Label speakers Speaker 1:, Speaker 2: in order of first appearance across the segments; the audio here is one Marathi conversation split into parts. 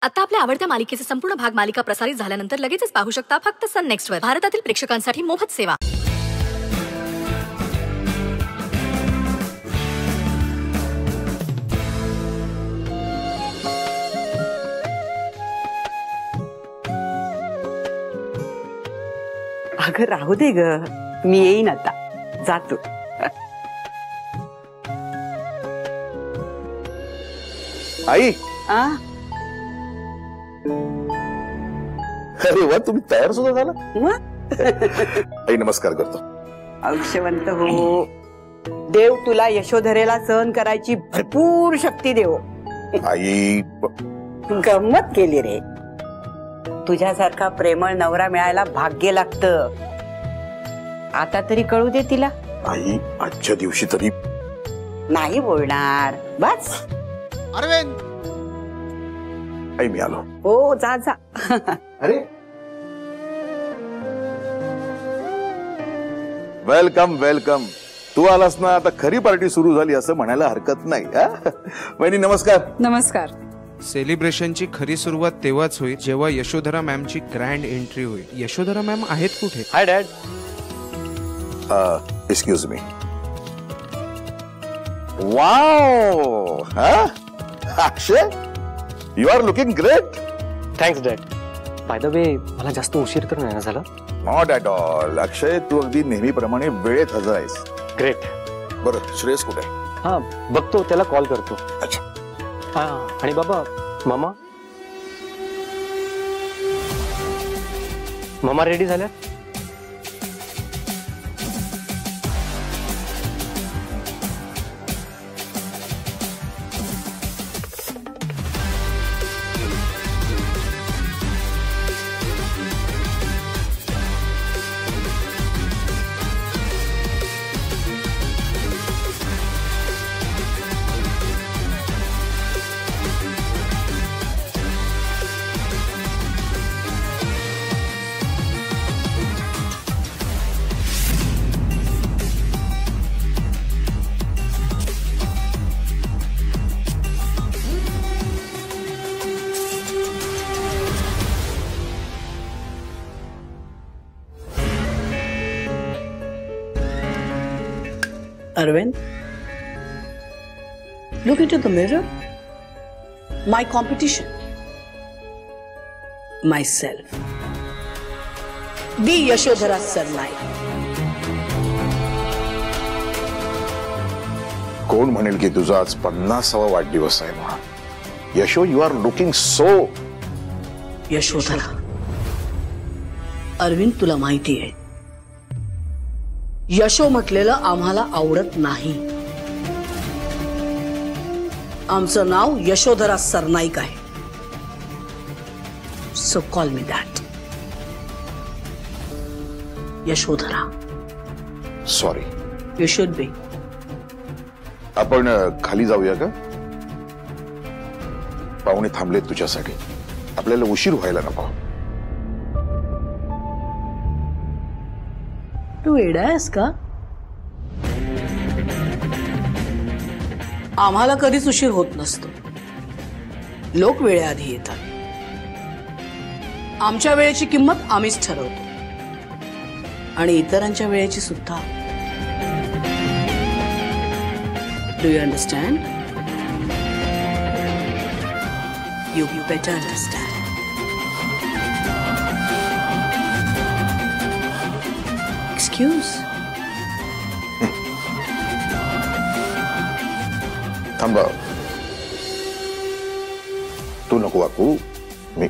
Speaker 1: आता आपल्या आवडत्या मालिकेचे संपूर्ण भाग मालिका प्रसारित झाल्यानंतर लगेचच पाहू शकता फक्त सन नेक्स्ट वर. भारतातील प्रेक्षकांसाठी मोफत सेवा.
Speaker 2: अगं राहू दे ग, मी येईन आता. जातो.
Speaker 3: आई. अरे वा, तुम्ही तयार सुद्धा झाला. आई नमस्कार करतो.
Speaker 2: औक्षवंत हो. देव तुला यशोधरेला सहन करायची भरपूर शक्ती देव.
Speaker 3: आई
Speaker 2: गंमत केली रे. तुझ्यासारखा प्रेमळ नवरा मिळायला भाग्य लागतं. आता तरी कळू दे तिला.
Speaker 3: आई आजच्या दिवशी तरी
Speaker 2: नाही बोलणार बस.
Speaker 4: अरविंद.
Speaker 3: आई मी आलो.
Speaker 2: हो जा जा.
Speaker 3: अरे वेलकम वेलकम. तू आलास ना, आता खरी पार्टी सुरू झाली असं म्हणायला हरकत नाही. वहिनी नमस्कार.
Speaker 5: नमस्कार.
Speaker 4: सेलिब्रेशनची खरी सुरुवात तेव्हाच होईल जेव्हा यशोधरा मॅमची ग्रँड एंट्री होईल. यशोधरा मॅम आहेत कुठे?
Speaker 6: Hi dad.
Speaker 3: Excuse me. Wow. Akshay, you are looking great.
Speaker 6: Thanks dad. By the way, मला जास्त उशीर तर नाही ना झाला?
Speaker 3: Not at all. अक्षय, तू अगदी नेहमीप्रमाणे वेळेत हजर आहेस.
Speaker 6: ग्रेट.
Speaker 3: बरं, श्रेयस कुठे?
Speaker 6: हा बघतो, त्याला कॉल करतो.
Speaker 3: अच्छा.
Speaker 6: हा आणि बाबा, मामा मामा रेडी झाल्या?
Speaker 7: Arvind, look into the mirror. My competition. Myself. The Yashodhara Sarnai.
Speaker 3: कोण म्हणेल की तुझा आज 50वा वाढदिवस आहे म्हणून. Yasho, you are looking so.
Speaker 7: Yashodhara. Arvind, तुला माहिती आहे, यशो म्हटलेलं आम्हाला आवडत नाही. आमचं नाव यशोधरा सरनाईक आहे. So call me that. Yashodhara.
Speaker 3: Sorry.
Speaker 7: You should बी.
Speaker 3: आपण खाली जाऊया का? पाहुणे थांबलेत तुझ्यासाठी. आपल्याला उशीर व्हायला नको.
Speaker 7: तू येडा आहेस का? आम्हाला कधीच उशीर होत नसतो. लोक वेळेआधी येतात. आमच्या वेळेची किंमत आम्हीच ठरवतो आणि इतरांच्या वेळेची सुद्धा. Do you understand? You better understand. Excuse.
Speaker 3: थांबा. तू नको वाकू. मी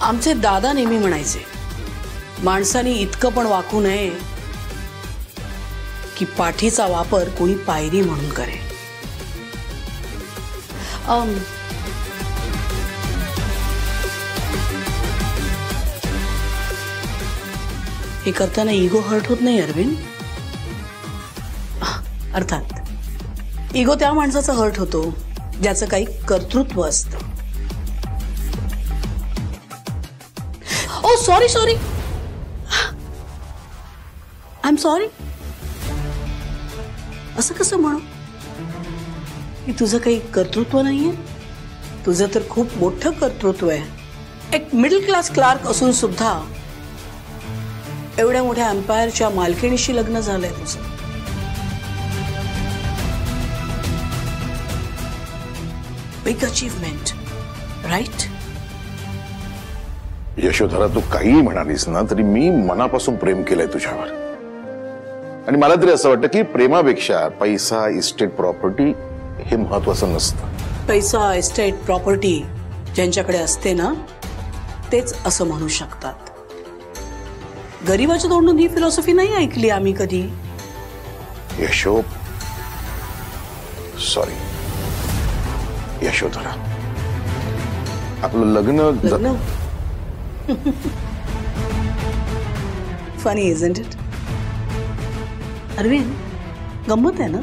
Speaker 7: आमचे दादा नेहमी म्हणायचे, माणसाने इतकं पण वाकू नये की पाठीचा वापर कोणी पायरी म्हणून करेल. हे करताना इगो हर्ट होत नाही अरविंद? अर्थात इगो त्या माणसाचा हर्ट होतो ज्याचं काही कर्तृत्व असतं. ओ सॉरी सॉरी, एम सॉरी. असं कसं म्हणू की तुझं काही कर्तृत्व नाहीये? तुझं तर खूप मोठं कर्तृत्व आहे. एक मिडल क्लास क्लार्क असून सुद्धा एवढ्या मोठ्या एम्पायरच्या मालकिणीशी लग्न झालंय तुझं. Big achievement, right?
Speaker 3: यशोधरा, तू काहीही म्हणालीस ना तरी मी मनापासून प्रेम केलंय तुझ्यावर. आणि मला तरी असं वाटतं की प्रेमापेक्षा पैसा, इस्टेट, प्रॉपर्टी हे महत्वाचं नसतं.
Speaker 7: पैसा, इस्टेट, प्रॉपर्टी ज्यांच्याकडे असते ना तेच असं म्हणू शकतात. गरीबाच्या तोंडून ही फिलॉसॉफी नाही ऐकली आम्ही कधी.
Speaker 3: यशो, सॉरी यशोधरा, आपलं लग्न
Speaker 7: फनी इजंट इट? अरविंद, गंमत आहे ना?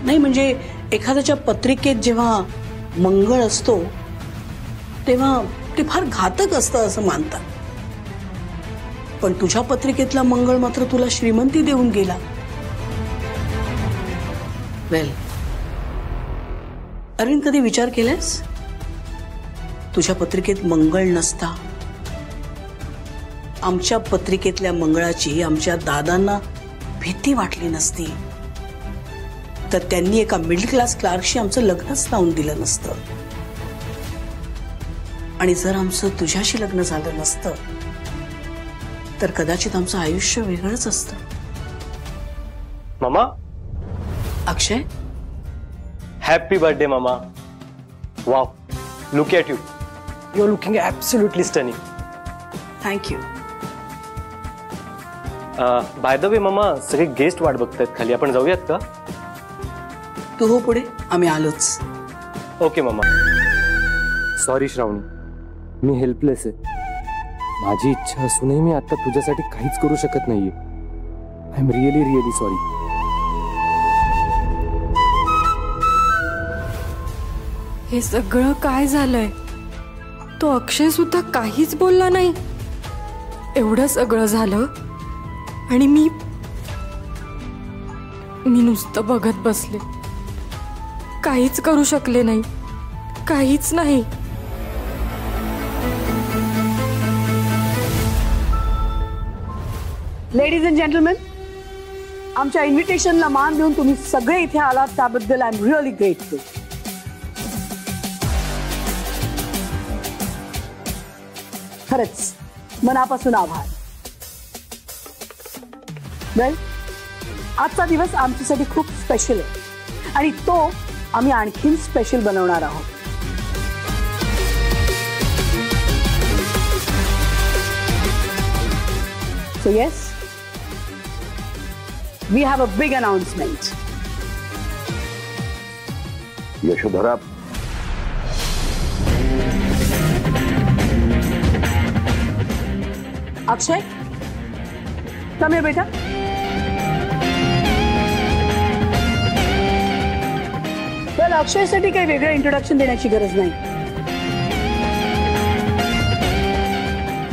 Speaker 7: नाही म्हणजे एखाद्याच्या पत्रिकेत जेव्हा मंगळ असतो तेव्हा ते फार घातक असतं असं मानतात. पण तुझ्या पत्रिकेतला मंगळ मात्र तुला श्रीमंती देऊन गेला. वेल, अरविंद, कधी विचार केलास तुझ्या पत्रिकेत मंगळ नसता, आमच्या पत्रिकेतल्या मंगळाची आमच्या दादांना भीती वाटली नसती तर त्यांनी एका मिडल क्लास क्लार्कशी आमचं लग्नच लावून दिलं नसतं. आणि जर आमचं तुझ्याशी लग्न झालं नसतं तर कदाचित आमचं आयुष्य वेगळंच असतं.
Speaker 6: मामा,
Speaker 7: अक्षय,
Speaker 6: हॅपी बर्थडे मामा. Wow, look at you. You are looking absolutely stunning.
Speaker 7: Thank you.
Speaker 6: By the way मामा, सगळे गेस्ट वाट बघतायत खाली, आपण जाऊयात का?
Speaker 7: तू हो पुढे, आम्ही आलोच.
Speaker 6: ओके मामा. सॉरी श्रावणी, मी हेल्पलेस आहे. माझी इच्छा असूनही मी आता तुझ्यासाठी काहीच करू शकत नाहीये. I am really really sorry.
Speaker 5: हे सगळं काय झालंय? तो अक्षय सुद्धा काहीच बोलला नाही. एवढं सगळं झालं आणि मी नुसतं बघत बसले, काहीच करू शकले नाही, काहीच नाही.
Speaker 8: लेडीज अँड जेंटलमॅन, आमच्या इन्व्हिटेशनला मान देऊन तुम्ही सगळे इथे आलात त्याबद्दल आय एम रिअली ग्रेटफुल. खरंच मनापासून आभार. वेल, आजचा दिवस आमच्यासाठी खूप स्पेशल आहे आणि तो आम्ही आणखीन स्पेशल बनवणार आहोत. So yes, we have a big announcement.
Speaker 3: Yashodhara,
Speaker 8: Akshay, come here बेटा. वेल, अक्षयसाठी काही वेगळं इंट्रोडक्शन देण्याची गरज नाही.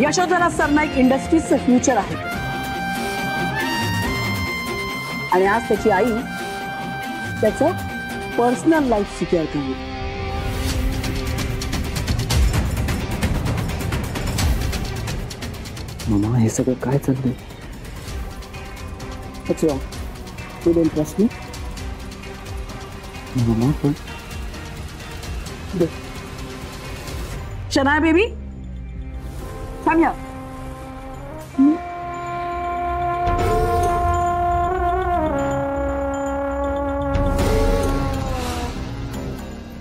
Speaker 8: यशोधरा सरनाईक इंडस्ट्रीजचं फ्युचर आहे आणि आज त्याची आई त्याचं पर्सनल लाईफ सिक्युअर करते.
Speaker 6: मामा, हे सगळं काय चाललंय?
Speaker 8: What's wrong? You don't trust me?
Speaker 6: मामा पण
Speaker 8: शनाया बेबी, come here.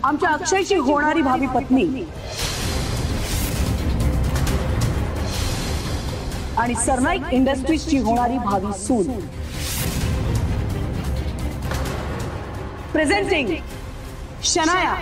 Speaker 8: आमच्या अक्षयची होणारी भावी पत्नी आणि सरनाईक इंडस्ट्रीजची होणारी भावी सून. Presenting Shanaya.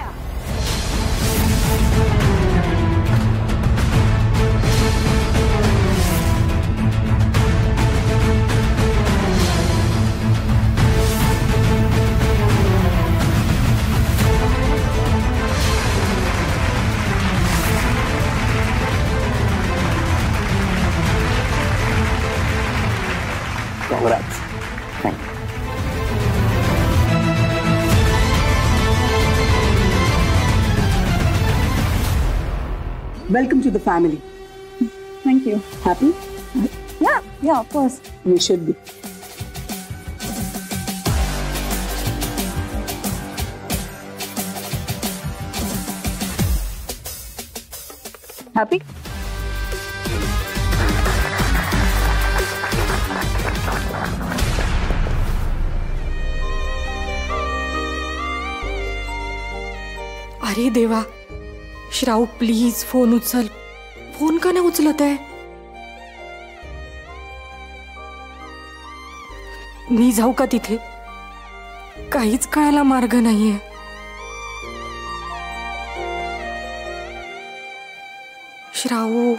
Speaker 2: Congrats.
Speaker 8: Welcome to the family.
Speaker 5: Thank you.
Speaker 8: Happy?
Speaker 5: Yeah, of course.
Speaker 8: You should be. Happy?
Speaker 5: अरे देवा, श्राऊ प्लीज फोन उचल. फोन का नाही उचलत आहे? मी जाऊ का तिथे? काहीच कळायला मार्ग नाहीये. श्राऊ,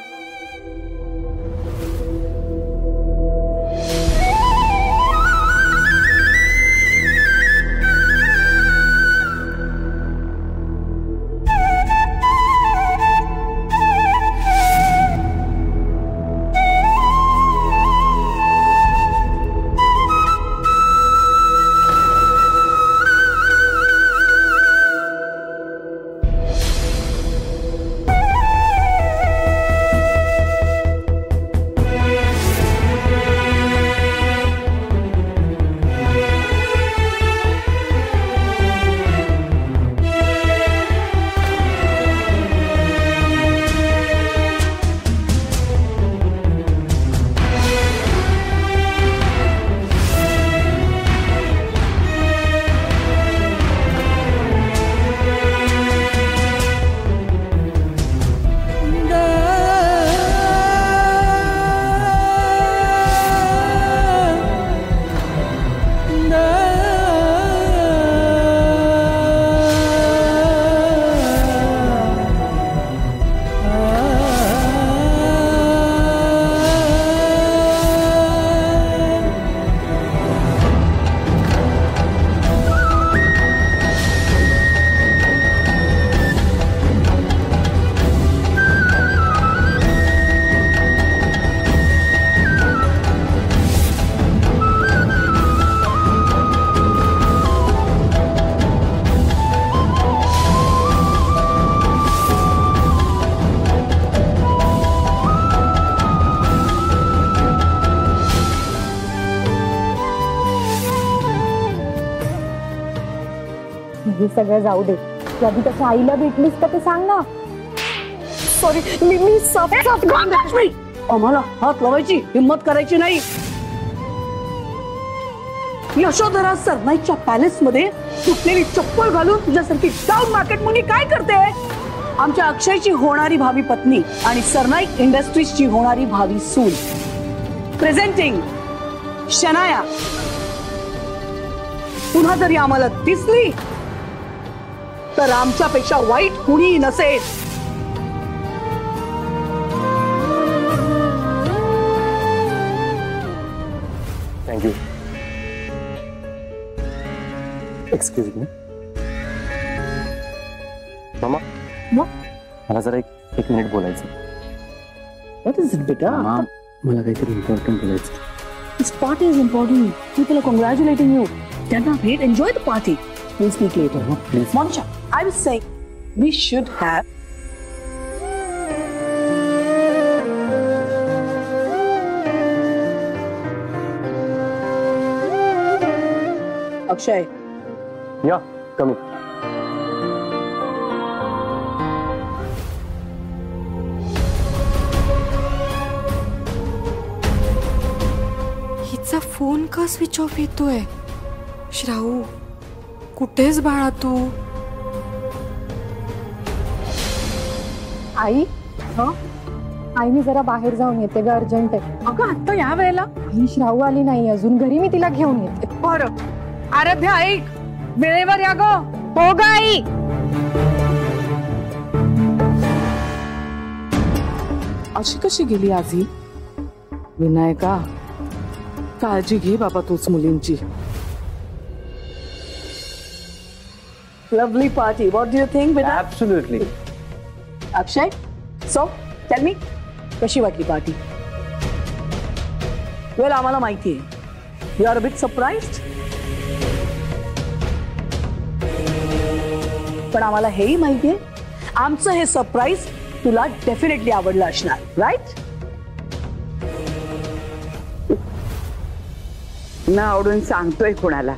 Speaker 9: हे सगळं जाऊ दे. कधी त्याच्या आईला भेटलीस का ते सांग ना.
Speaker 8: सॉरी, मी साफ आम्हाला हात लावायची हिम्मत करायची नाही. यशोधरा सरनाईकच्या पॅलेस मध्ये तुटलेली चप्पल घालून तुझ्यासारखी डाऊन मार्केट मुली काय करते? आमच्या अक्षयची होणारी भावी पत्नी आणि सरनाईक इंडस्ट्रीजची होणारी भावी सून. प्रेझेंटिंग शनाया. पुन्हा जरी आम्हाला दिसली तर आमच्यापेक्षा वाईट कुणी नसेल.
Speaker 6: थँक्यू. Excuse me. मामा, मला जरा एक मिनिट बोलायचं.
Speaker 8: What is it, बेटा?
Speaker 6: मला काहीतरी इम्पॉर्टंट बोलायचं.
Speaker 8: This party is important. People are congratulating you. Cannot wait. Enjoy the party. We'll speak later.
Speaker 6: Please.
Speaker 8: Monisha, I was saying we should have. Akshay.
Speaker 6: या कमी.
Speaker 5: हिचा फोन का स्विच ऑफ येतोय? श्राऊ, कुठेच बाळा तू?
Speaker 9: आई, आई मी जरा बाहेर जाऊन येते ग, अर्जंट आहे.
Speaker 8: अगं आता या वेळेला
Speaker 9: ही श्राऊ आली नाही अजून घरी, मी तिला घेऊन येते.
Speaker 8: बरं. आराध्या ऐक, वेळेवर या ग.
Speaker 9: हो ग आई.
Speaker 7: अशी कशी गेली आज ही? विनायका, काळजी घे बाबा तूच मुलींची.
Speaker 8: Lovely party. What do you think, beta?
Speaker 6: Absolutely.
Speaker 8: Akshay, so tell me, कशी वाटली पार्टी? वेल आम्हाला माहिती आहे you are a bit surprised. पण आम्हाला हेही माहितीये आमचं हे सरप्राईज तुला डेफिनेटली आवडलं असणार, राईट?
Speaker 2: न आवडून सांगतोय कुणाला?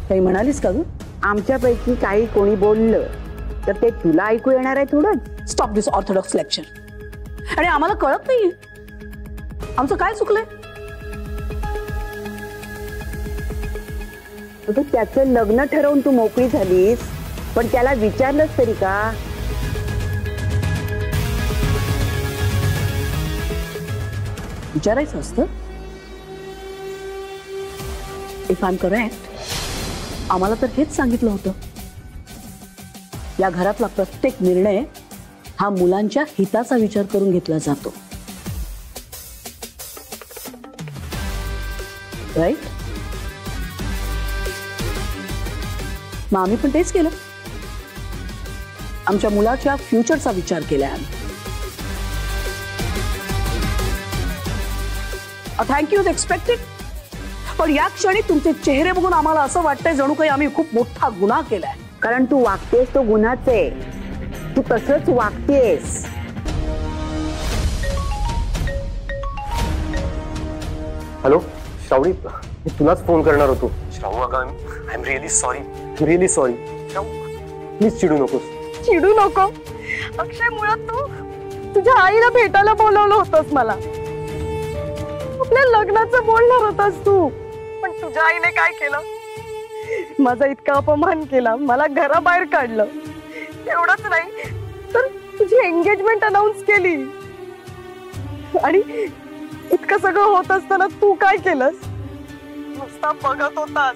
Speaker 8: काही म्हणालीस का तू?
Speaker 2: आमच्यापैकी काही कोणी बोललं तर ते तुला ऐकू येणार आहे थोडं.
Speaker 8: स्टॉप दिस ऑर्थोडॉक्स लेक्चर. आणि आम्हाला कळत नाहीये आमचं काय चुकलंय.
Speaker 2: त्याचं लग्न ठरवून तू मोकळी झालीस, पण त्याला विचारलंस तरी का?
Speaker 8: विचारायचं असतं. इफ आय एम करेक्ट, आम्हाला तर हेच सांगितलं होतं, या घरातला प्रत्येक निर्णय हा मुलांच्या हिताचा विचार करून घेतला जातो, राईट? मग आम्ही पण तेच केलं. आमच्या मुलाच्या फ्युचरचा विचार केलाय आम्ही. Thank you is expected. पण या क्षणी तुमचे चेहरे बघून आम्हाला असं वाटतंय जणू काही आम्ही खूप मोठा गुन्हा केलाय.
Speaker 2: कारण तू वागतेस तो गुन्हाच आहे. तू तसंच वागतेस.
Speaker 6: हॅलो श्रावणी, मी तुलाच फोन करणार होतो. श्रावू अगं, I am really sorry, really sorry. Please चिडू नकोस.
Speaker 5: चिडू नको अक्षय. मुळात तू तुझ्या आईला भेटायला बोलवलं होतंस मला. आपल्या लग्नाचं बोलणार होतास तू, पण तुझ्या आईने काय केलं? माझा इतका अपमान केला, मला घराबाहेर काढलं. एवढंच नाही तर तुझी एंगेजमेंट अनाउन्स केली. आणि इतकं सगळं होत असताना तू काय केलंस? नुसता बघत होतास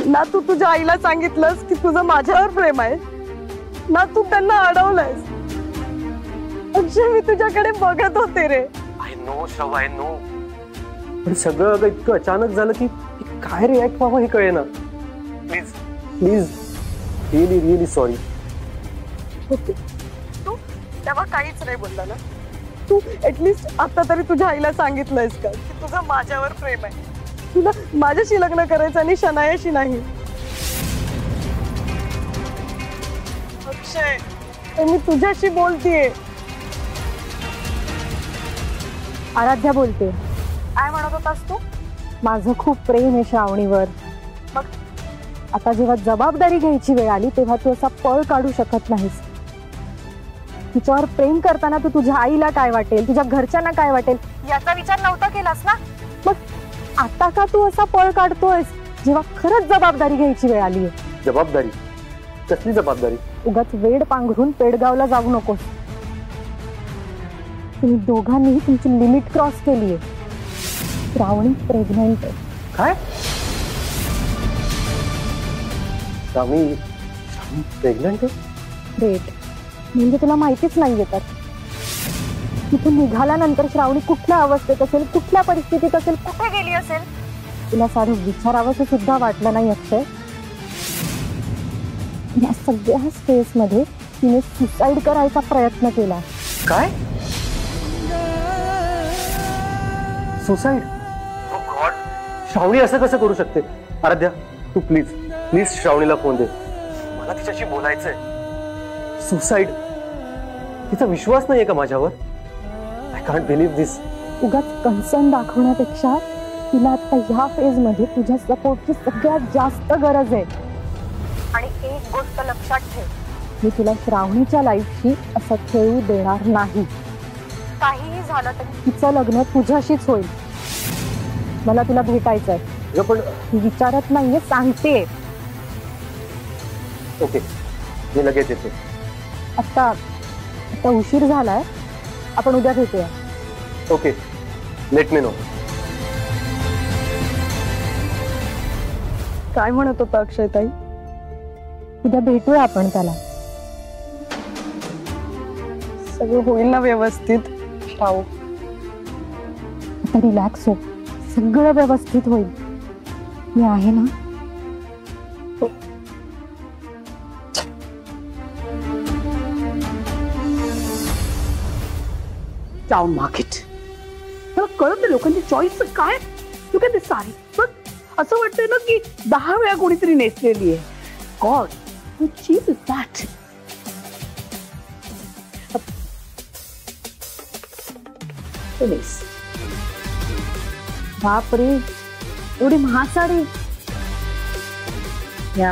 Speaker 5: ना. तू तुझ्या आईला सांगितलंस की तुझं माझ्यावर प्रेम आहे ना. तू त्यांना अडवलंयस. अक्षय, मी तुझ्याकडे बघत होते रे.
Speaker 6: I know Shrav, I know. पण सगळं अगं इतकं अचानक झालं की काय रिॲक्ट व्हावं हे कळेना. Please please, really really sorry.
Speaker 5: तू तेव्हा काहीच नाही बोलला ना. तू ऍटलीस्ट आता तरी तुझ्या आईला सांगितलंयस का की तुझं माझ्यावर प्रेम आहे? तुला माझ्याशी लग्न करायचं आणि शनायाशी नाही. अक्षय, मी तुझ्याशी बोलतीये.
Speaker 9: आराध्या बोलते.
Speaker 5: काय म्हणत होतास तू?
Speaker 9: माझं खूप प्रेम आहे श्रावणीवर.
Speaker 5: मग
Speaker 9: आता जेव्हा जबाबदारी घ्यायची वेळ आली तेव्हा तू असा पळ काढू शकत नाहीस. तिच्यावर प्रेम करताना तू तुझ्या आईला काय वाटेल, तुझ्या घरच्यांना काय वाटेल
Speaker 5: याचा विचार नव्हता केलास ना.
Speaker 9: मग आता का तू असा पळ काढतोयस जेव्हा खरंच जबाबदारी घ्यायची वेळ आलीये?
Speaker 6: जबाबदारी? कसली जबाबदारी?
Speaker 9: उगाच वेड पांघरून पेडगावला जाऊ नकोस. तुम्ही दोघांनीही तुमची लिमिट क्रॉस केलीये. श्रावणी प्रेग्नंट आहे.
Speaker 6: काय? श्रावणी प्रेग्नंट आहे?
Speaker 9: ग्रेट. म्हणजे तुला माहितीच नाहीये तर. तिथून निघाल्यानंतर श्रावणी कुठल्या अवस्थेत असेल, कुठल्या परिस्थितीत असेल, कुठे गेली असेल तुला साधं विचारावंसं सुद्धा वाटलं नाही अक्षय. या सगळ्या स्पेस मध्ये तिने सुसाईड करायचा प्रयत्न केला.
Speaker 6: काय? सुसाईड? ओ गॉड, श्रावणी असं कसं करू शकते? आराध्या, तू प्लीज प्लीज श्रावणीला फोन दे. मला तिच्याशी बोलायचंय. सुसाईड? तिचा विश्वास नाहीये का माझ्यावर? आय कांट बिलीव्ह दिस.
Speaker 9: उगाच कन्सर्न दाखवण्यापेक्षा तिला आता ह्या फेज मध्ये तुझ्या सपोर्टची सगळ्यात जास्त गरज आहे.
Speaker 5: आणि एक गोष्ट लक्षात ठेव,
Speaker 9: मी तुला श्रावणीच्या लाईफशी असं खेळू देणार नाही.
Speaker 5: काहीही झालं तरी
Speaker 9: तिचं लग्न तुझ्याशीच होईल. मला तुला भेटायचंय.
Speaker 6: पण
Speaker 9: तू विचारत नाहीये, सांगते.
Speaker 6: ओके, मी लगेच येते.
Speaker 9: आता उशीर झालाय, आपण उद्या भेटूया.
Speaker 6: Okay, let me know.
Speaker 5: काय म्हणत होता अक्षय ताई?
Speaker 9: उद्या भेटूया आपण त्याला.
Speaker 5: सगळं होईल ना व्यवस्थित?
Speaker 9: आता रिलॅक्स हो, सगळं व्यवस्थित होईल. मी आहे ना.
Speaker 8: Town market. मला कळत नाही लोकांची चॉईस काय. तू काय साडी बघ, असं वाटतंय ना की 10 वेळा कोणीतरी नेसलेली आहे. God, how cheap is that?
Speaker 9: बापरे, एवढी महाग साडी. या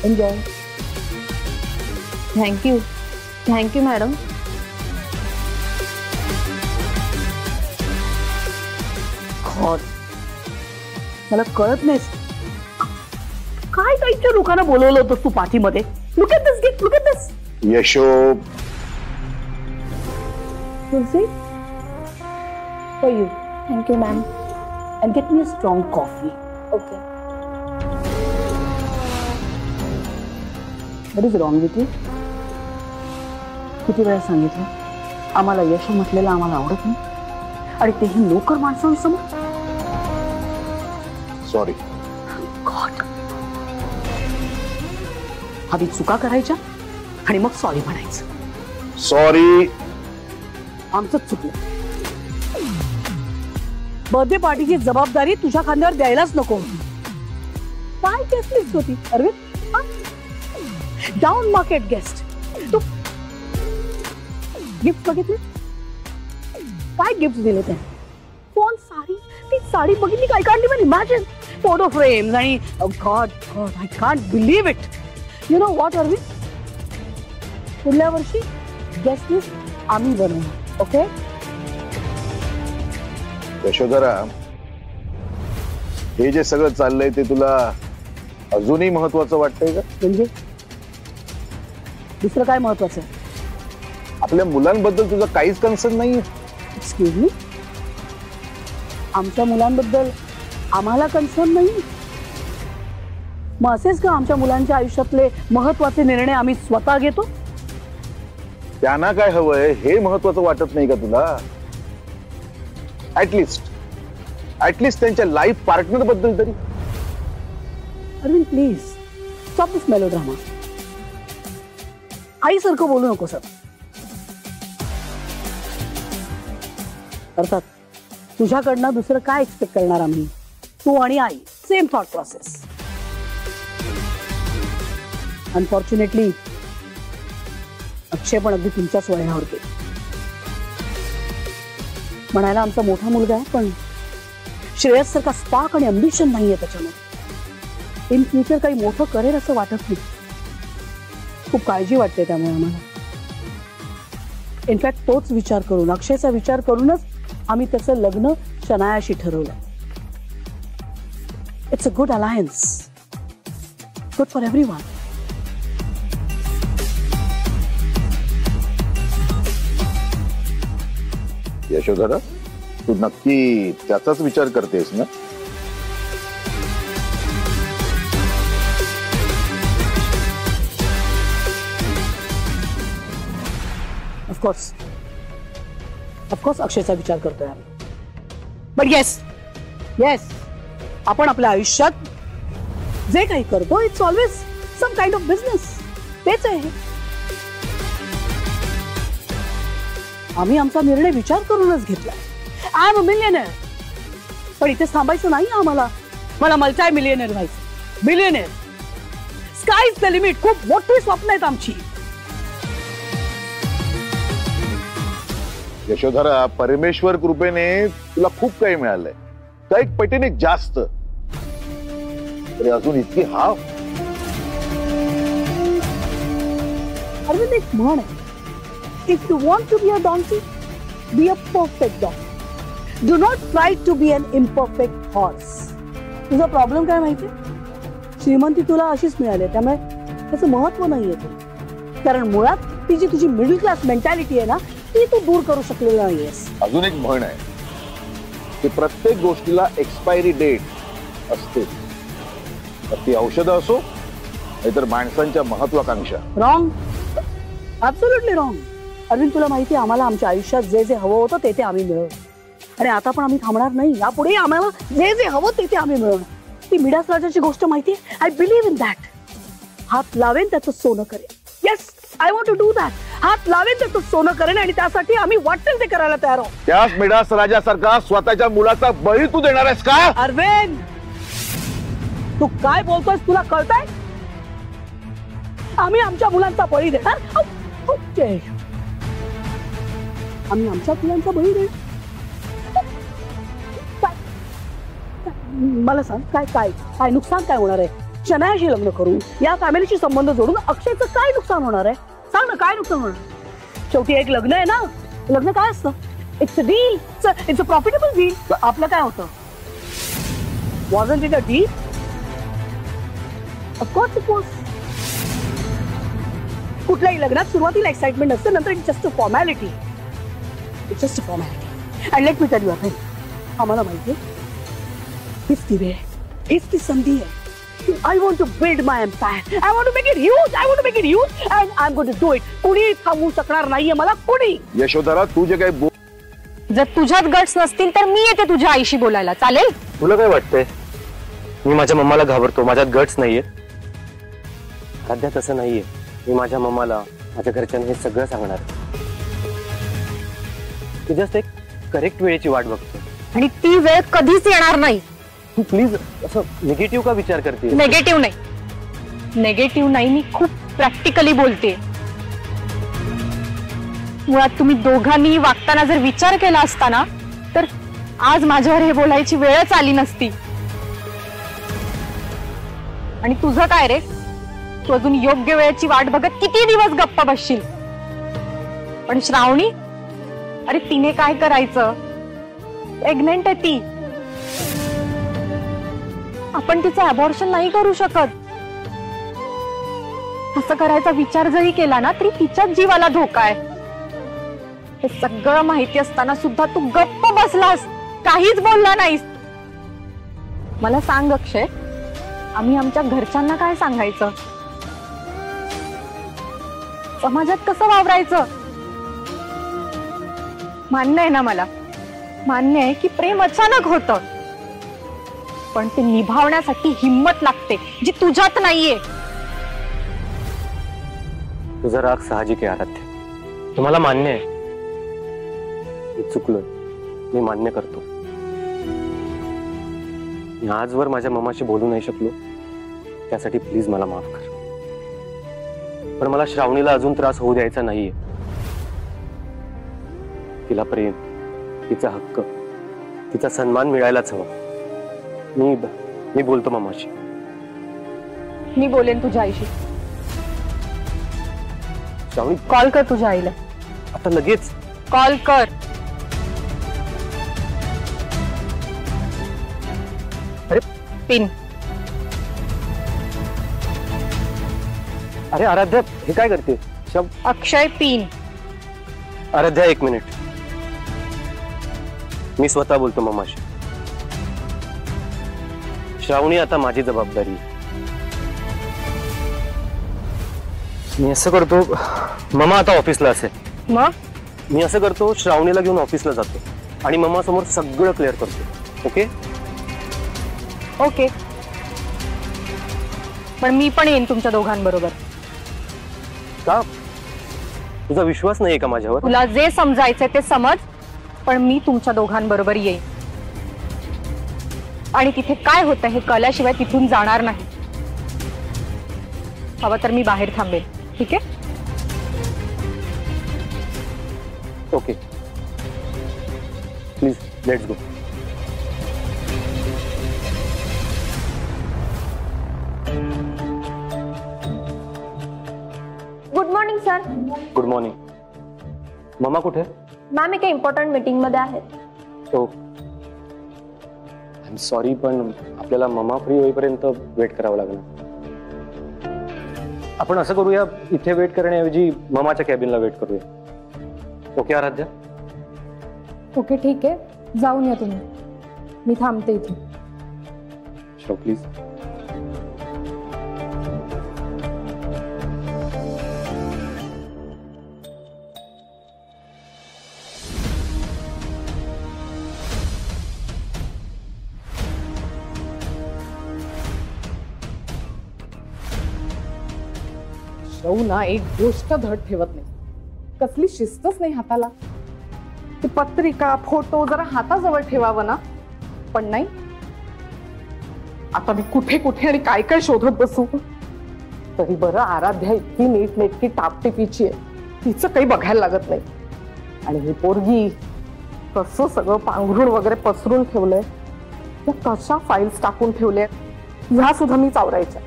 Speaker 9: enjoy. Thank you thank you madam.
Speaker 8: God, मला कळत नाही काय टाईपच्या लोकांना बोलवलं होतं तू पार्टीमध्ये. Look at this gift, look at this.
Speaker 3: Yasho,
Speaker 8: For you.
Speaker 9: Thank you ma'am.
Speaker 8: And get me a strong coffee.
Speaker 9: Okay.
Speaker 8: What is wrong with you? किती वेळा सांगितलं आम्हाला यश म्हटलेलं आम्हाला आवडत नाही, आणि तेही नोकर माणसांसमोर.
Speaker 3: सॉरी.
Speaker 8: गॉड, आधी चुका करायच्या आणि मग सॉरी म्हणायचं.
Speaker 3: सॉरी.
Speaker 8: आमचं चुकलं. बर्थडे पार्टीची जबाबदारी तुझ्या खांद्यावर द्यायलाच नको. काय गेस्ट लिस्ट होती अरविंद? Down market guest. तू गिफ्ट बघितले? काय गिफ्ट दिले ते? फोन, साडी. ती साडी बघितली काय? काढली पण इमॅजिन फोटो फ्रेम्स आणि God God, I can't believe it. You know what Arvind, पुढल्या वर्षी गेस्ट लिस्ट आम्ही बनवू. ओके
Speaker 3: यशोधरा, हे जे सगळं चाललंय ते तुला अजूनही महत्वाचं वाटतंय का?
Speaker 8: म्हणजे दुसरं काय महत्वाचं आहे?
Speaker 3: आपल्या मुलांबद्दल तुझं काहीच कन्सर्न नाही?
Speaker 8: एक्सक्यूज मी, आमच्या मुलांबद्दल आम्हाला कन्सर्न नाही? मग असेच का आमच्या मुलांच्या आयुष्यातले महत्वाचे निर्णय आम्ही स्वतः घेतो?
Speaker 3: त्यांना काय हवंय हे महत्वाचं वाटत नाही का तुला? ऍटलिस्ट त्यांच्या लाईफ पार्टनर बद्दल तरी.
Speaker 8: Arvind please stop this melodrama. आईसारखं बोलू नको सर. अर्थात तुझ्याकडनं दुसरं काय एक्सपेक्ट करणार आम्ही? तू आणि आई सेम थॉट प्रोसेस. अनफॉर्च्युनेटली अक्षय पण अगदी तुमच्याच वळणावर गेला. म्हणायला आमचा मोठा मुलगा आहे, पण श्रेयस सारखा स्पार्क आणि अम्बिशन नाहीये त्याच्यामध्ये. इन फ्युचर काही मोठं करेल असं वाटत नाही. खूप काळजी वाटते त्यामुळे आम्हाला. इनफॅक्ट तोच विचार करून, अक्षयचा विचार करूनच आम्ही त्याचं लग्न शनायाशी ठरवलं. It's a good alliance, good for everyone.
Speaker 3: Yashodhara, तू नक्की त्याचाच विचार करतेस ना?
Speaker 8: ऑफकोर्स अक्षयचा विचार करतोय आम्ही. बट येस आपण आपल्या आयुष्यात जे काही करतो it's always some kind of business. तेच आहे. आम्ही आमचा निर्णय विचार करूनच घेतला. I am a millionaire. पण इथे थांबायचं नाही आम्हाला. मला मल्टी मिलियनर व्हायचं. Billionaire. Sky is the limit. खूप मोठी स्वप्न आहेत आमची.
Speaker 3: यशोधरा, परमेश्वर कृपेने तुला खूप काही मिळालंय. त्या एक पटीने जास्त. तरी अजून इतकी हाव.
Speaker 8: अरविंद, एक म्हण आहे, if you want to be a donkey, be a perfect donkey. Do not try to be an imperfect horse. तुझा प्रॉब्लेम काय माहितीये? श्रीमंती तुला अशीच मिळाली, त्यामुळे त्याचं महत्व नाहीये तुला. कारण मुळात ती जी तुझी मिडल क्लास मेंटॅलिटी आहे ना, ती तू दूर करू शकलेली नाहीयेस.
Speaker 3: अजून एक म्हण आहे की प्रत्येक गोष्टीला एक्सपायरी डेट असते. ती औषधं असो नाहीतर माणसांच्या महत्वाकांक्षा.
Speaker 8: रॉंग. Absolutely wrong. अरविंद, तुला माहिती आहे आम्हाला आमच्या आयुष्यात जे जे हवं होतं ते आम्ही मिळवलं. आणि आता पण आम्ही थांबणार नाही. यापुढे आम्हाला जे जे हवं ते आम्ही मिळवणार. ती मिडास राजाची गोष्ट माहिती आहे. I believe in that. हात लावेन त्याचं सोनं करेन. Yes, I want to do that. हात लावेल तर तो सोनं करेन आणि त्यासाठी आम्ही वाटेल ते करायला तयार आहोत.
Speaker 3: त्याच मिडास राजासारखा स्वतःच्या मुलाचा बळी तू देणार आहेस का?
Speaker 8: अरविंद, तू काय बोलतोयस तुला कळतंय? आम्ही आमच्या मुलांचा बळी देणार? आम्ही आमच्या मुलांचा बळी देणार? मला सांग, काय काय काय नुकसान काय होणार आहे? शनायाशी लग्न करून या फॅमिलीशी संबंध जोडून अक्षयचं काय नुकसान होणार आहे? सांग ना, काय नुकसान होणार? शेवटी एक लग्न आहे ना. लग्न काय असतं? It's a deal, it's a profitable deal. आपलं काय होतं? Wasn't it a deal? Of course it was. कुठल्याही लग्नात सुरुवातीला एक्साइटमेंट असते, नंतर it's just a formality. It's just a formality. And let me tell you a thing. आम्हाला माहिती आहे हीच ती वेळ, हीच ती संधी आहे. I want to build my empire. I want to make it huge. I want to make it huge and I'm going to do it. कुणी थांबवू शकणार नाहीये मला, कुणी.
Speaker 3: यशोधरा, तू जे काही
Speaker 9: जर तुझ्यात गट्स नसतील तर मी येते तुझ्या आईशी बोलायला, चालेल?
Speaker 6: तुला काय वाटतंय मी माझ्या मम्माला घाबरतो, माझ्यात गट्स नाहीये? सध्या तसं नाहीये. मी माझ्या मम्माला, माझ्या घरच्यांना हे सगळं सांगणार. तू जस्ट एक करेक्ट वेळेची वाट बघतो
Speaker 9: आणि ती वेळ कधीच येणार नाही.
Speaker 6: तू प्लीज असं निगेटिव्ह का विचार करते?
Speaker 9: नेगेटिव्ह नाही, नेगेटिव्ह नाही, मी खूप प्रॅक्टिकली बोलते. मुळात तुम्ही दोघांनी वागताना जर विचार केला असता ना, तर आज माझ्यावर हे बोलायची वेळच आली नसती. आणि तुझं काय रे? तू अजून योग्य वेळेची वाट बघत किती दिवस गप्पा बसशील? पण श्रावणी, अरे तिने काय करायचं? प्रेग्नेंट आहे ती. आपण तिचं अबॉर्शन नाही करू शकत. असं करायचा विचार जरी केला ना तरी तिच्याच जीवाला धोका आहे. हे सगळं माहिती असताना सुद्धा तू गप्प बसलास, काहीच बोलला नाहीस. मला सांग अक्षय, आम्ही आमच्या घरच्यांना काय सांगायचं? समाजात कसं वावरायचं? मान्य आहे ना, मला मान्य आहे की प्रेम अचानक होतं, पण ते निभावण्यासाठी हिम्मत लागते जी तुझ्यात नाहीये.
Speaker 6: तुझा राग साहजिक आहे आराध्य, तुम्हाला मान्य आहे. मी चुकलोय, मी मान्य करतो. मी आजवर माझ्या मम्माशी बोलू नाही शकलो, त्यासाठी प्लीज मला माफ कर. पण मला श्रावणीला अजून त्रास होऊ द्यायचा नाहीये. तिला प्रेम, तिचा हक्क, तिचा सन्मान मिळायलाच हवा. मी बोलतो मम्माशी.
Speaker 9: मी बोलेन तुझ्या आईशी.
Speaker 6: श्रावणी,
Speaker 9: कॉल कर तुझ्या आईला.
Speaker 6: आता लगेच
Speaker 9: कॉल कर.
Speaker 6: अरे
Speaker 9: पिन.
Speaker 6: अरे आराध्या, हे काय करते?
Speaker 9: अक्षय पिन.
Speaker 6: आराध्या, एक मिनिट, मी स्वतः बोलतो मम्माशी. श्रावणी, आता माझी जबाबदारी. मी असं करतो, मम्मा आता ऑफिसला असेल.
Speaker 9: मग
Speaker 6: मी असं करतो, श्रावणीला घेऊन ऑफिसला जातो आणि मम्मा समोर सगळं क्लिअर करतो. Okay
Speaker 9: okay. पण मी पण येईन तुमच्या दोघांबरोबर.
Speaker 6: का? तुझा विश्वास नाहीये का माझ्यावर?
Speaker 9: तुला जे समजायचंय ते समज, पण मी तुमच्या दोघांबरोबर येईन. आणि तिथे काय होतं हे कळल्याशिवाय तिथून जाणार नाही. हवं तर मी बाहेर थांबेल, ठीक आहे?
Speaker 6: Okay, please let's go.
Speaker 10: Good morning sir.
Speaker 6: Good morning. मम्मा कुठे?
Speaker 10: मॅम एका इम्पॉर्टंट मीटिंग मध्ये आहेत.
Speaker 6: हो, आय एम सॉरी, पण आपल्याला मम्मा फ्री होईपर्यंत वेट करावं लागणार. आपण असं करूया, इथे वेट करण्याऐवजी मम्माच्या कॅबिनला वेट करूया. ओके आराध्या?
Speaker 9: ओके, ठीक आहे, जाऊन या तुम्ही. मी थांबते इथे.
Speaker 6: Show please.
Speaker 5: ना एक गोष्ट धड ठेवत नाही. कसली शिस्तच नाही हाताला. ती पत्रिका फोटो जरा हाताजवळ ठेवावं ना, पण नाही. आता मी कुठे कुठे आणि काय काय शोधत बसू. तरी बरं आराध्या इतकी नीटनेटकी टापटिपीची आहे, तिचं काही बघायला लागत नाही. आणि ही पोरगी कसं सगळं पांघरून वगैरे पसरून ठेवलंय, त्या कशा फाईल्स टाकून ठेवल्या ह्या सुद्धा मी चावरायच्या.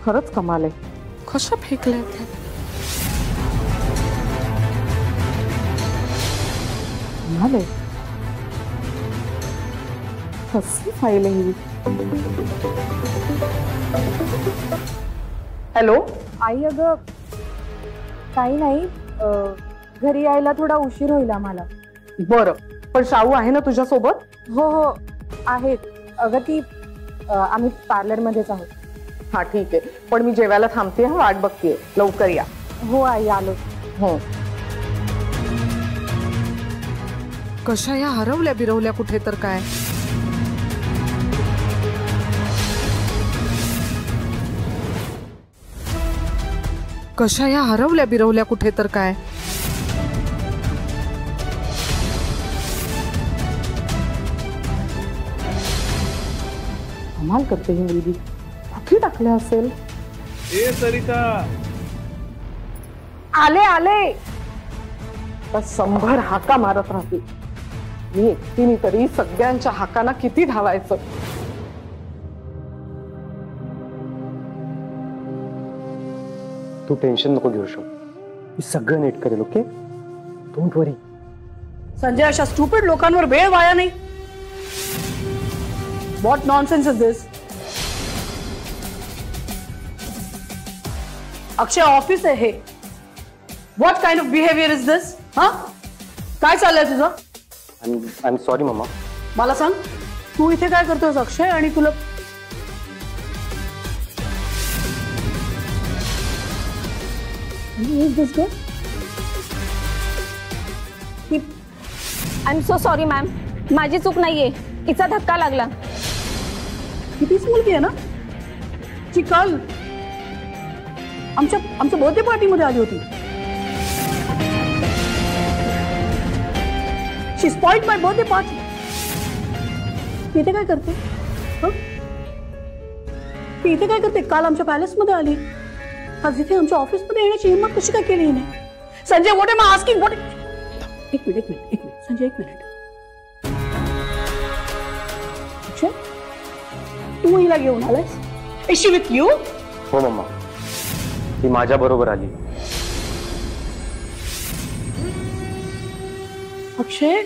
Speaker 5: खरंच कमाल आहे. कशा फेकल्या त्या. कमाल आहे. कसली फाईल आहे ही. हॅलो
Speaker 9: आई, अगं काही नाही, घरी यायला थोडा उशीर होईल आम्हाला.
Speaker 5: बरं, पण शाहू आहे ना तुझ्या सोबत?
Speaker 9: हो हो आहेत. अगं ती आम्ही पार्लर मध्येच आहोत.
Speaker 5: हा ठीक आहे, पण मी जेवायला थांबते, हा वाट बघतेय, लवकर या.
Speaker 9: हो आई, आलो.
Speaker 5: हो.
Speaker 8: कशा या हरवल्या बिरवल्या कुठे तर काय. कशा या हरवल्या बिरवल्या कुठे तर काय.
Speaker 5: कमाल करते ही मुलगी. कुठे टाकले असेल.
Speaker 6: ए सरिता,
Speaker 5: आले आले. तर 100 हाका मारत राहते मी एकटीने, तरी सगळ्यांच्या हाकांना किती धावायचं.
Speaker 6: तू टेन्शन नको घेऊ शकतो, मी सगळं नीट करेल. ओके, डोंट वरी.
Speaker 7: संजय, अशा स्टुपिड लोकांवर वेळ वाया नाही. What nonsense is this. Akshay office आहे हे. What kind of behaviour is this. हा, काय चाललंय तुझं.
Speaker 6: I am sorry mamma.
Speaker 7: मला सांग, तू इथे काय करतोस अक्षय. आणि तुला
Speaker 10: I am so sorry ma'am, माझी चूक नाहीये, हिचा धक्का लागला.
Speaker 7: कितीच मुलगी आहे ना जी काल आमच्या बर्थडे पार्टीमध्ये आली होती. शी स्पॉइल्ड माय बर्थडे पार्टी. ती इथे काय करते. ती इथे काय करते. काल आमच्या पॅलेसमध्ये आली, आज इथे आमच्या ऑफिसमध्ये येण्याची हिंमत कशी काय केली हिने. Sanjay, what am I asking. What. एक मिनिट संजय, एक मिनिट. अक्षय, तू हिला घेऊन आलास. Is she with you.
Speaker 6: हो मम्मा, ती माझ्या बरोबर आली.
Speaker 7: अक्षय,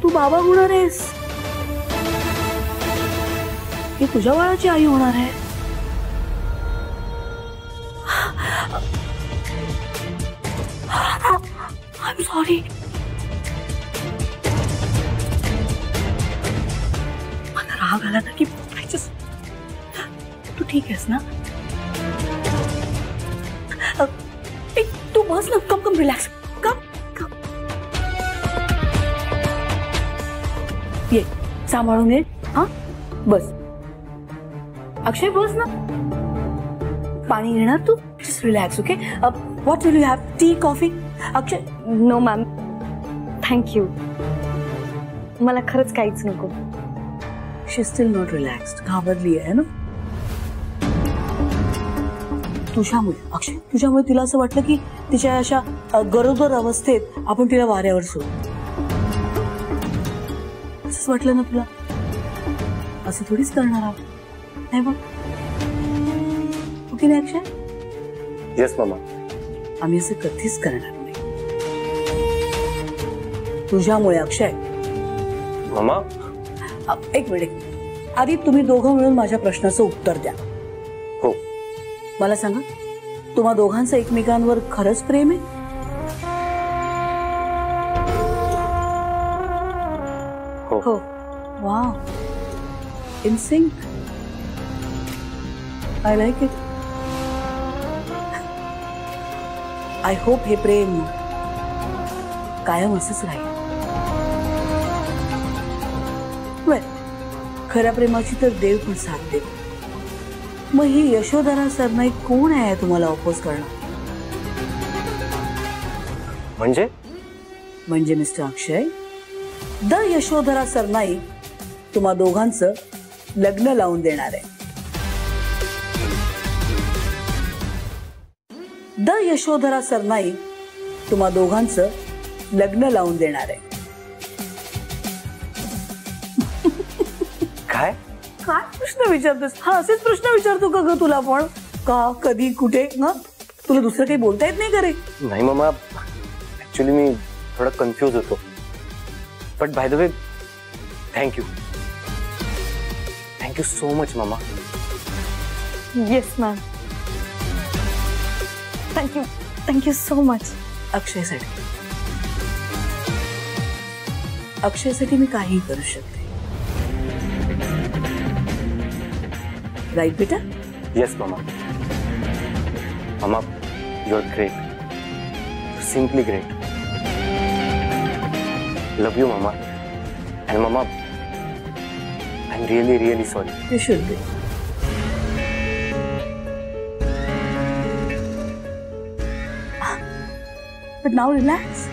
Speaker 7: तू बाबा होणार आहेस. ही तुझ्या बाळाची आई होणार आहे. I am sorry. मला राग आला ना की तू ठीक आहेस ना. तू बस ना. कम रिलॅक्स. कम ये, सांभाळून ये. हा, बस. अक्षय, बस ना. पाणी घेणार तू. Just relax. Okay. What will you have. Tea, coffee. Akshay.
Speaker 10: No ma'am, thank you. मला खरंच काहीच नको.
Speaker 7: She still not relaxed. घाबरली आहे ना तुझ्यामुळे. अक्षय, तुझ्यामुळे तिला असं वाटलं की तिच्या अशा गरोदर अवस्थेत आपण तिला वाऱ्यावर सोडू. असंच वाटलं ना तुला. असं थोडीच करणार आहोत, नाही बघ. ओके ना अक्षय.
Speaker 6: Yes mamma.
Speaker 7: आम्ही असं कधीच करणार नाही तुझ्यामुळे. अक्षय.
Speaker 6: मम्मा,
Speaker 7: एक मिनिट. आधी तुम्ही दोघं मिळून माझ्या प्रश्नाचं उत्तर द्या.
Speaker 6: हो.
Speaker 7: मला सांगा, तुम्हा दोघांचं एकमेकांवर खरंच प्रेम आहे.
Speaker 6: हो.
Speaker 7: Wow, in sync. I like it. I hope हे प्रेम कायम असंच राहील. खऱ्या प्रेमाची तर देव पण साथ देतो. मग ही यशोधरा सरनाईक कोण आहे तुम्हाला अपोज करणार? म्हणजे mister Akshay, the Yashodhara Sarnaik तुम्हा दोघांचं लग्न लावून देणार आहे. द यशोधरा सरनाईक तुम्हा दोघांचं लग्न लावून देणार आहे.
Speaker 6: काय
Speaker 7: काय प्रश्न विचारतोस? हा, असेच प्रश्न विचारतो का ग तुला पण? का, कधी, कुठे? ना तुला दुसरं काही बोलता येत नाही का रे?
Speaker 6: नाही मामा, ऍक्च्युली मी थोडा कन्फ्यूज होतो. But by the way, thank you so much मामा.
Speaker 9: Yes ma'am. Thank you so much.
Speaker 7: अक्षयसाठी मी काही करू शकते. राईट बेटा?
Speaker 6: येस मामा. मामा, you are great, simply great. Love you मामा. अँड मामा, I am really really sorry.
Speaker 7: You should be. But now relax.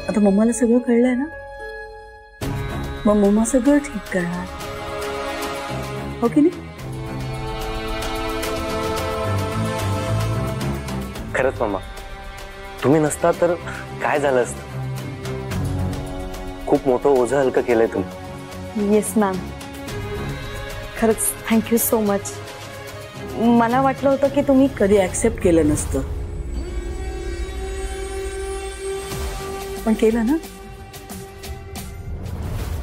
Speaker 7: आता मम्माला सगळं कळलंय ना, मग मम्मा सगळं ठीक करणार, हो की नाही?
Speaker 6: खरंच मामा, तुम्ही नसता तर काय झालं असतं? खूप मोठं ओझं हलकं केलंय तुम्ही.
Speaker 9: Yes ma'am. खरंच थँक्यू सो मच. मला वाटलं होतं की तुम्ही
Speaker 7: कधी ऍक्सेप्ट केलं नसतं, पण केलं ना.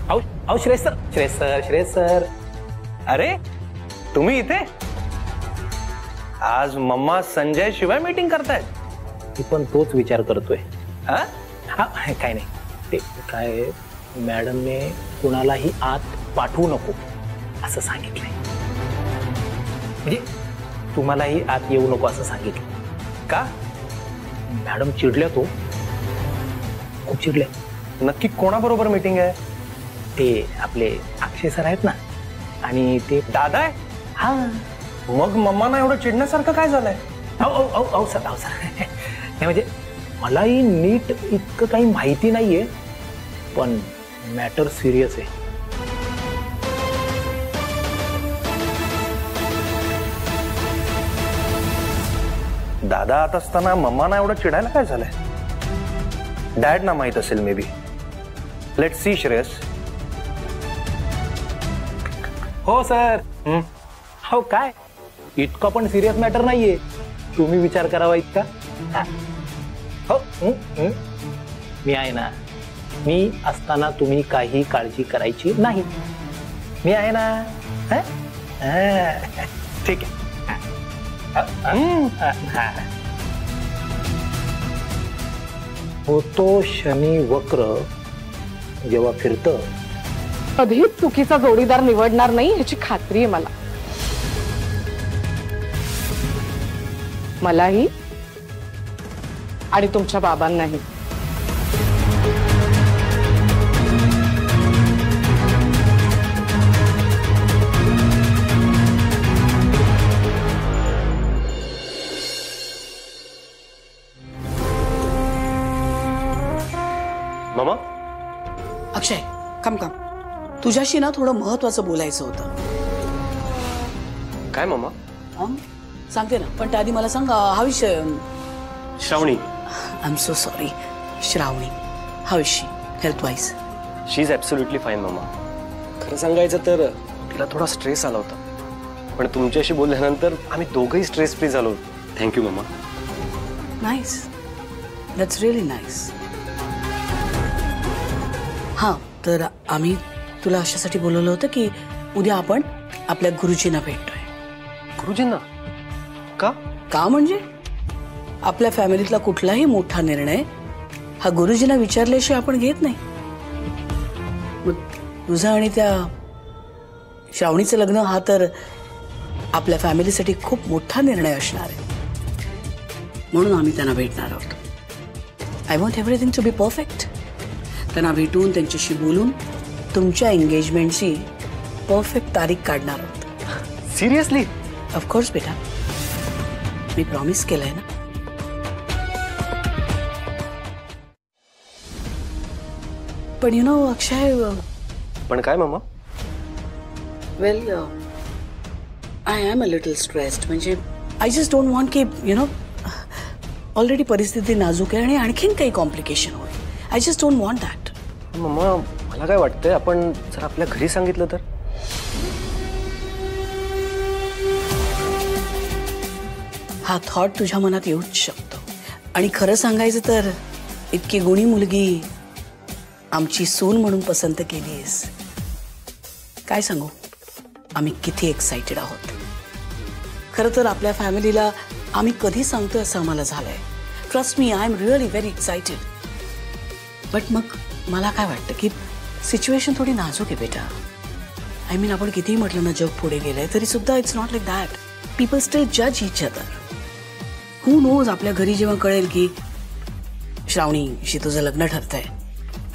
Speaker 11: अहो श्रेयस सर, अरे तुम्ही इथे? आज मम्मा संजय शिवाय मीटिंग करतायत. ती पण तोच विचार करतोय. हा, काय नाही, ते काय मॅडमने कुणालाही आत पाठवू नको असं सांगितलंय. म्हणजे तुम्हालाही आत येऊ नको असं सांगितलं. का? मॅडम चिडल्या, तो खूप चिडल्या.
Speaker 6: नक्की कोणाबरोबर मीटिंग आहे?
Speaker 11: ते आपले अक्षय सर आहेत ना, आणि ते
Speaker 6: दादा आहे.
Speaker 11: हा,
Speaker 6: मग मम्माना एवढं चिडण्यासारखं काय झालंय?
Speaker 11: सर नाही, म्हणजे मलाही नीट इतकं काही माहिती नाहीये, पण मॅटर सिरियस आहे.
Speaker 6: दादा आत असताना मम्माना एवढं चिडायला काय झालंय? डॅड ना माहित असेल may be. Let see Shreyas.
Speaker 11: हो सर. हो, काय इतका पण सिरियस मॅटर नाहीये, तुम्ही विचार करावा इतका. हो, मी आहे ना. मी असताना तुम्ही काही काळजी करायची नाही. मी आहे ना. ठीक आहे. होतो शनी वक्र जेव्हा फिरतं,
Speaker 5: कधीच चुकीचा जोडीदार निवडणार नाही याची खात्री आहे मला. मलाही आणि तुमच्या बाबांनाही.
Speaker 6: मामा.
Speaker 7: अक्षय, कम तुझ्याशी ना थोडं महत्वाचं बोलायचं होतं.
Speaker 6: काय मामा?
Speaker 7: सांगते ना, पण त्याआधी मला सांग, हा विषय.
Speaker 6: Shravani.
Speaker 7: I am so sorry. Shravani, हा विषय health wise.
Speaker 6: She is absolutely fine मामा. खरं सांगायचं तर तिला थोडा स्ट्रेस आला होता, पण तुमच्याशी बोलल्यानंतर आम्ही दोघंही स्ट्रेस फ्री झालो. थँक्यू मामा.
Speaker 7: Nice, that's really nice. हा, तर आम्ही तुला अशासाठी बोलवलं होतं की उद्या आपण आपल्या गुरुजींना भेटतोय.
Speaker 6: गुरुजींना? का?
Speaker 7: का म्हणजे आपल्या फॅमिलीतला कुठलाही मोठा निर्णय हा गुरुजींना विचारल्याशिवाय आपण घेत नाही. मग तुझं आणि त्या श्रावणीचं लग्न हा तर आपल्या फॅमिलीसाठी खूप मोठा निर्णय असणार आहे, म्हणून आम्ही त्यांना भेटणार आहोत. I want everything to be perfect. त्यांना भेटून त्यांच्याशी बोलून तुमच्या एंगेजमेंटची परफेक्ट तारीख काढणार आहोत.
Speaker 6: सिरियसली?
Speaker 7: ऑफकोर्स बेटा, मी प्रॉमिस केलंय ना. पण यु नो अक्षय,
Speaker 6: पण काय मम्मा?
Speaker 7: Well I am a little stressed. म्हणजे आय जस्ट डोंट वॉन्ट की यु नो, ऑलरेडी परिस्थिती नाजूक आहे आणि आणखीन काही कॉम्प्लिकेशन होईल. I just don't want that.
Speaker 6: मम्मा मला काय वाटतंय, आपण जर आपल्या घरी सांगितलं तर?
Speaker 7: हा थॉट तुझ्या मनात येऊच शकतो. आणि खरं सांगायचं तर इतकी गुणी मुलगी आमची सून म्हणून पसंत केलीस. काय सांगू, आम्ही किती एक्साइटेड आहोत. खरं तर आपल्या फॅमिलीला आम्ही कधी सांगतोय असं आम्हाला झालंय. Trust me, I am really very excited. But मग मला काय वाटतं की सिच्युएशन थोडी नाजूक आहे बेटा. आय मीन, आपण कितीही म्हटलं ना जग पुढे गेलंय तरी सुद्धा it's not like that. People still जज इच अदर. हू नोज, आपल्या घरी जेव्हा कळेल की श्रावणीशी तुझं लग्न ठरतंय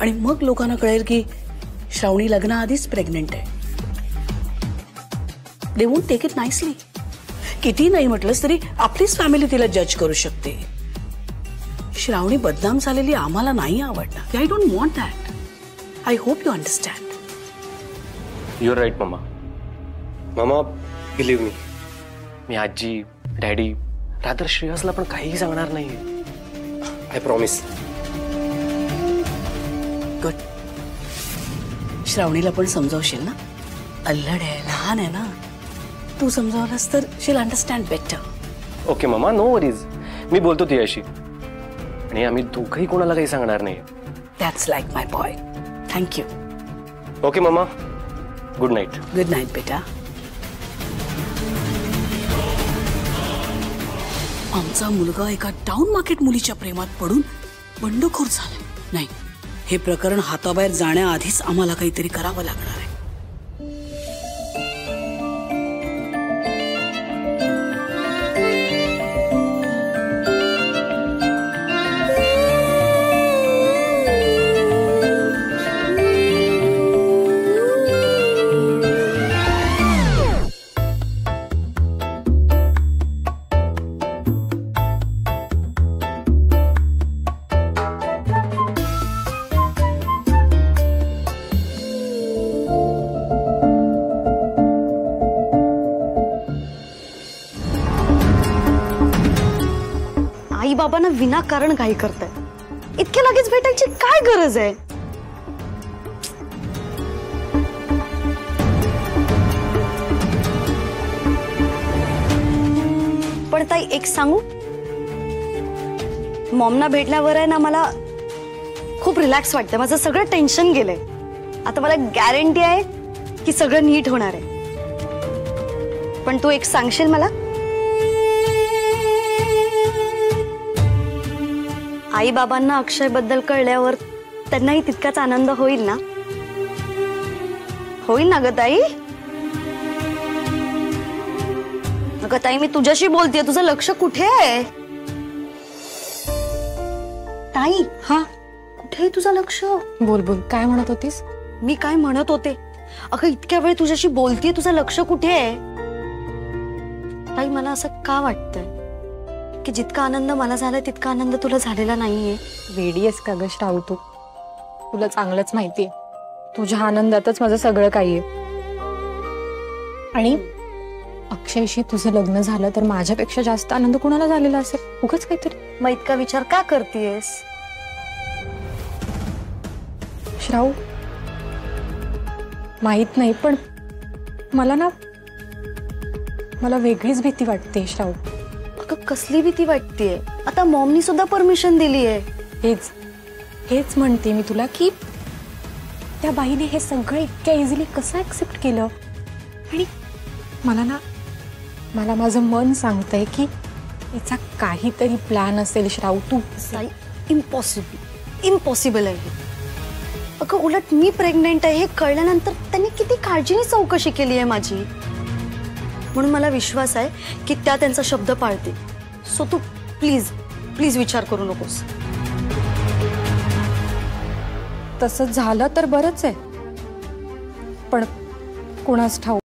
Speaker 7: आणि मग लोकांना कळेल की श्रावणी लग्नाआधीच प्रेग्नेंट आहे, they won't take it nicely. किती नाही म्हटलंस तरी आपलीच फॅमिली तिला जज करू शकते. श्रावणी बदनाम झालेली आम्हाला नाही आवडणार. I don't want that. I hope you understand.
Speaker 6: You are right mamma. Mamma believe me, मी आजी, डॅडी, रादर श्रेयसला पण काहीही सांगणार नाहीये. I promise.
Speaker 7: गुड. श्रावणीला पण समजावशील ना? अल्लड आहे, लहान आहे ना. तू समजावलास तर she'll understand better.
Speaker 6: Okay mamma, no worries. मी बोलतो तिच्याशी आणि आम्ही दोघंही कोणाला काही सांगणार नाही.
Speaker 7: That's like my boy. Thank you.
Speaker 6: Okay mamma, good night.
Speaker 7: Good night बेटा. आमचा मुलगा एका टाउन मार्केट मुलीच्या प्रेमात पडून बंडखोर झाला. नाही, हे प्रकरण हाताबाहेर जाण्याआधीच आम्हाला काहीतरी करावं लागणार आहे.
Speaker 9: आई बाबांना विनाकारण घाई करताय. इतके लगेच भेटायची काय गरज आहे? पण ताई एक सांगू, मॉमना भेटल्यावर आहे ना मला खूप रिलॅक्स वाटतं. माझं सगळं टेन्शन गेलंय. आता मला गॅरंटी आहे की सगळं नीट होणार आहे. पण तू एक सांगशील मला, आई बाबांना अक्षय बद्दल कळल्यावर त्यांनाही तितकाच आनंद होईल ना? होईल ना ग ताई? अगं ताई, मी तुझ्याशी बोलतेय, तुझं लक्ष कुठे आहे? ताई, हा कुठे आहे तुझं लक्ष?
Speaker 12: बोल बोल, काय म्हणत होतीस?
Speaker 9: मी काय म्हणत होते, अगं इतक्या वेळ तुझ्याशी बोलतेय, तुझं लक्ष कुठे आहे? ताई, मला असं का वाटतंय की जितका आनंद मला झाला तितका आनंद तुला झालेला नाहीये?
Speaker 12: वेडी आहेस का ग श्रावू तू? तुला चांगलंच माहितीये तुझ्या आनंदातच माझं सगळं काही आहे. आणि अक्षयशी तुझं लग्न झालं तर माझ्यापेक्षा जास्त आनंद कुणाला झालेला असेल? उगाच काहीतरी.
Speaker 9: मग इतका विचार का करतेयस?
Speaker 12: श्रावू, माहित नाही पण मला वेगळीच भीती वाटते श्रावू.
Speaker 9: कसली भीती वाटतेय? आता मॉमनी सुद्धा परमिशन दिली आहे.
Speaker 12: हेच म्हणते मी तुला की त्या बाईने हे सगळं इतक्या इझिली कसं ऍक्सेप्ट केलं. आणि मला माझं मन सांगतंय की याचा काहीतरी प्लॅन असेल श्रावू. तू
Speaker 9: इम्पॉसिबल आहे. अगं उलट मी प्रेग्नेंट आहे हे कळल्यानंतर त्यांनी किती काळजीने चौकशी केली आहे माझी. म्हणून मला विश्वास आहे की त्या त्यांचा शब्द पाळतील. सो तू प्लीज प्लीज विचार करू नकोस.
Speaker 12: तसं झालं तर बरंच आहे, पण कोणास ठाऊक.